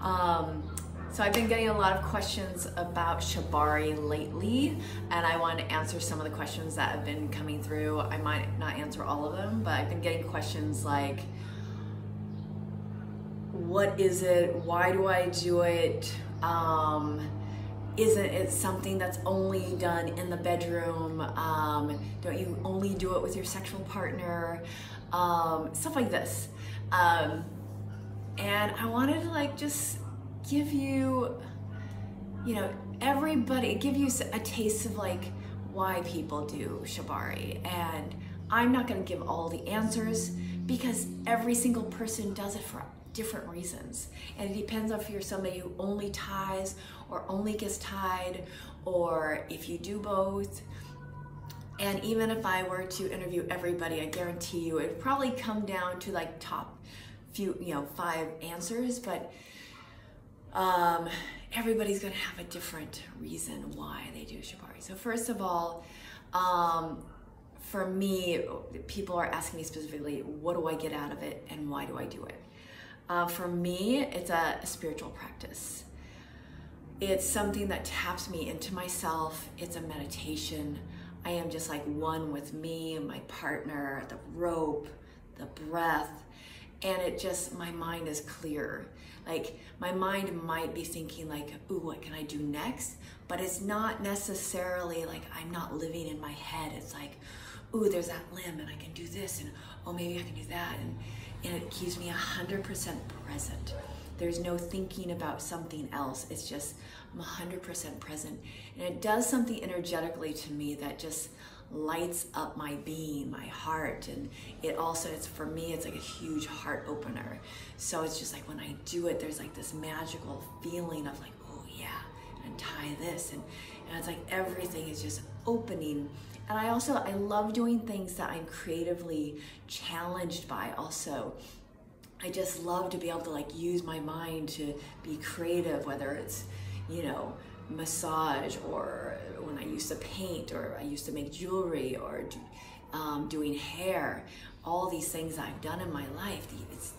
So I've been getting a lot of questions about Shibari lately, and I want to answer some of the questions that have been coming through. I might not answer all of them, but I've been getting questions like, what is it? Why do I do it? Isn't it something that's only done in the bedroom? Don't you only do it with your sexual partner? Stuff like this. And I wanted to just give you, everybody, give you a taste of why people do Shibari. And I'm not gonna give all the answers because every single person does it for different reasons. And it depends if you're somebody who only ties or only gets tied, or if you do both. And even if I were to interview everybody, I guarantee you it'd probably come down to top few, 5 answers, but everybody's gonna have a different reason why they do Shibari. So first of all, for me, people are asking me specifically, what do I get out of it and why do I do it? For me, it's a spiritual practice. It's something that taps me into myself. It's a meditation. I am just one with me, my partner, the rope, the breath, and my mind is clear. My mind might be thinking ooh, what can I do next? But it's not necessarily I'm not living in my head. It's ooh, there's that limb and I can do this, and oh, maybe I can do that. And it keeps me 100% present. There's no thinking about something else. It's just I'm 100% present. And it does something energetically to me that just lights up my being, my heart. And for me, it's a huge heart opener. So it's just when I do it, there's this magical feeling of oh yeah, and tie this. And it's everything is just opening. And I love doing things that I'm creatively challenged by also. I just love to be able to use my mind to be creative, whether it's, massage, or when I used to paint, or I used to make jewelry, or doing hair. All these things that I've done in my life,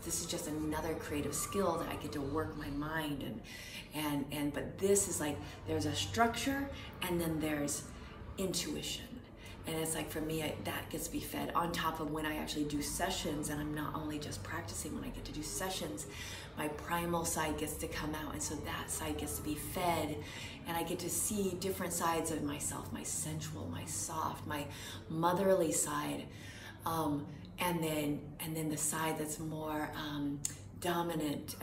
this is just another creative skill that I get to work my mind. But this is there's a structure and then there's intuition. And it's for me, that gets to be fed on top of when I actually do sessions, and I'm not only just practicing. When I get to do sessions, my primal side gets to come out, and so that side gets to be fed, and I get to see different sides of myself, my sensual, my soft, my motherly side, and then the side that's more dominant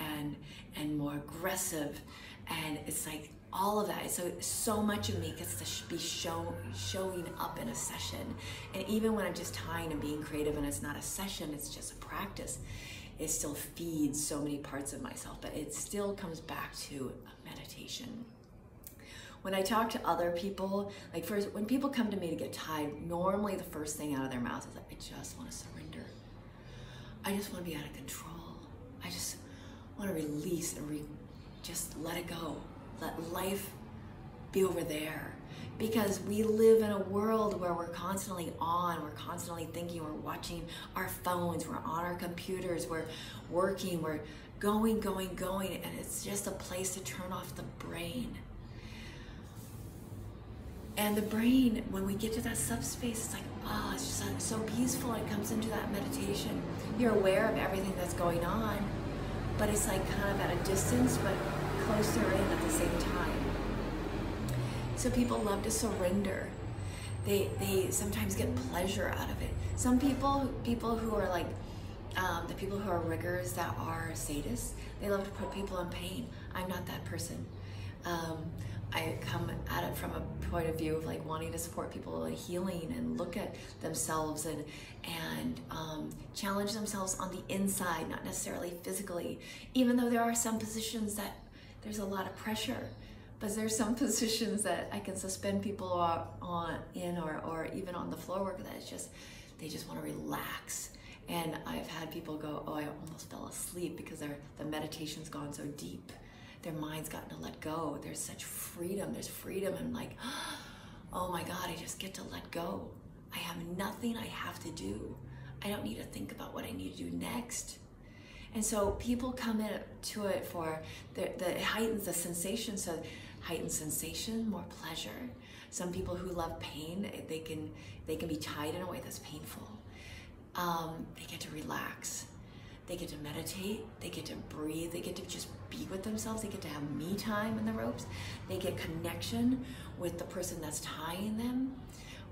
and more aggressive, and it's all of that. So much of me gets to be showing up in a session. And even when I'm just tying and being creative and it's not a session, it's just a practice, it still feeds so many parts of myself, but it still comes back to a meditation. When I talk to other people, first, when people come to me to get tied, normally the first thing out of their mouth is I just want to surrender. I just want to be out of control. I just want to release and just let it go. Let life be over there. Because we live in a world where we're constantly on, we're constantly thinking, we're watching our phones, we're on our computers, we're working, we're going, and it's just a place to turn off the brain. And the brain, when we get to that subspace, it's it's just so peaceful. It comes into that meditation. You're aware of everything that's going on, but it's kind of at a distance, but closer in at the same time. So people love to surrender. They sometimes get pleasure out of it. Some people who are the people who are riggers, that are sadists, they love to put people in pain. I'm not that person. I come at it from a point of view of wanting to support people in healing and look at themselves and challenge themselves on the inside, not necessarily physically. Even though there are some positions that there's a lot of pressure, but there's some positions that I can suspend people or even on the floor work that they just want to relax. And I've had people go, oh, I almost fell asleep because the meditation's gone so deep. Their mind's gotten to let go. There's such freedom. There's freedom and oh my God, I just get to let go. I have nothing I have to do. I don't need to think about what I need to do next. And so people come into it for the heightens the sensation. So heightened sensation, more pleasure. Some people who love pain, they can be tied in a way that's painful. They get to relax. They get to meditate. They get to breathe. They get to just be with themselves. They get to have me time in the ropes. They get connection with the person that's tying them,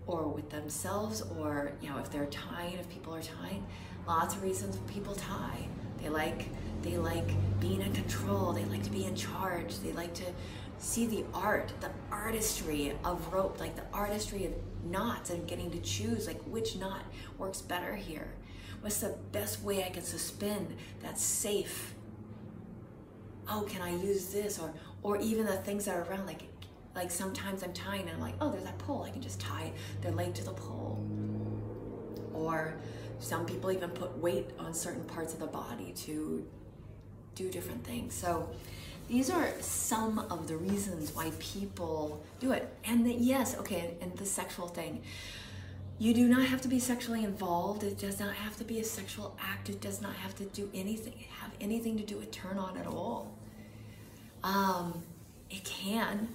or with themselves, or if they're tying, if people are tying. Lots of reasons people tie. They like being in control. They like to be in charge. They like to see the art, the artistry of rope, like the artistry of knots, and getting to choose like which knot works better here. What's the best way I can suspend that's safe? Oh, can I use this? Or even the things that are around, like sometimes I'm tying and I'm like, oh, there's that pole. I can just tie their leg to the pole. Or some people even put weight on certain parts of the body to do different things. So these are some of the reasons why people do it. And yes, okay, and the sexual thing. You do not have to be sexually involved. It does not have to be a sexual act. It does not have to do anything, have anything to do with turn on at all. It can.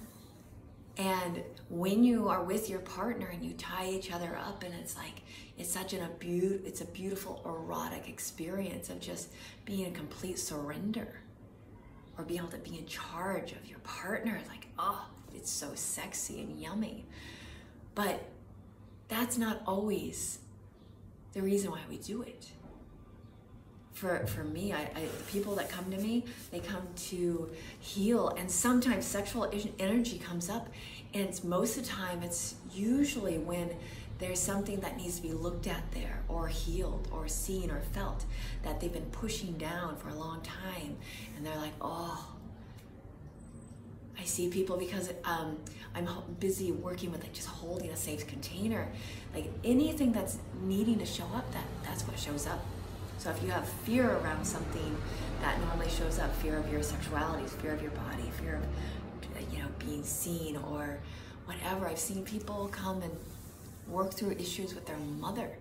And when you are with your partner and you tie each other up, and it's like, it's a beautiful erotic experience of just being in complete surrender, or being able to be in charge of your partner. Like, oh, it's so sexy and yummy. But that's not always the reason why we do it. For me, the people that come to me, they come to heal, and sometimes sexual energy comes up, and most of the time it's usually when there's something that needs to be looked at there, or healed, or seen, or felt, that they've been pushing down for a long time, and they're like, oh, I see people, because I'm busy working with just holding a safe container. Like anything that's needing to show up, that's what shows up. So if you have fear around something, that normally shows up: fear of your sexuality, fear of your body, fear of being seen, or whatever. I've seen people come and work through issues with their mother.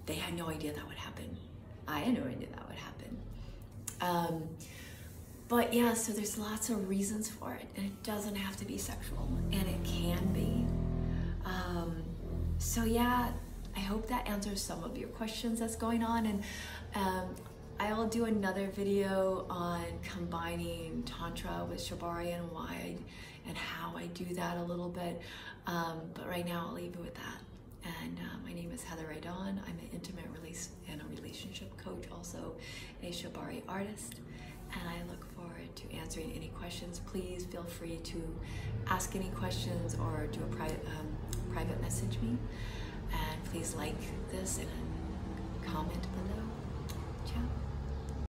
They had no idea that would happen. I had no idea that would happen. But yeah, so there's lots of reasons for it, and it doesn't have to be sexual, and it can be. So yeah, I hope that answers some of your questions that's going on, and I'll do another video on combining Tantra with Shibari and I, and how I do that a little bit. But right now I'll leave you with that. And my name is Heather Raydon. I'm an intimate release and a relationship coach, also a Shibari artist. And I look forward to answering any questions. Please feel free to ask any questions, or do a private message me. And please like this and comment below. Ciao.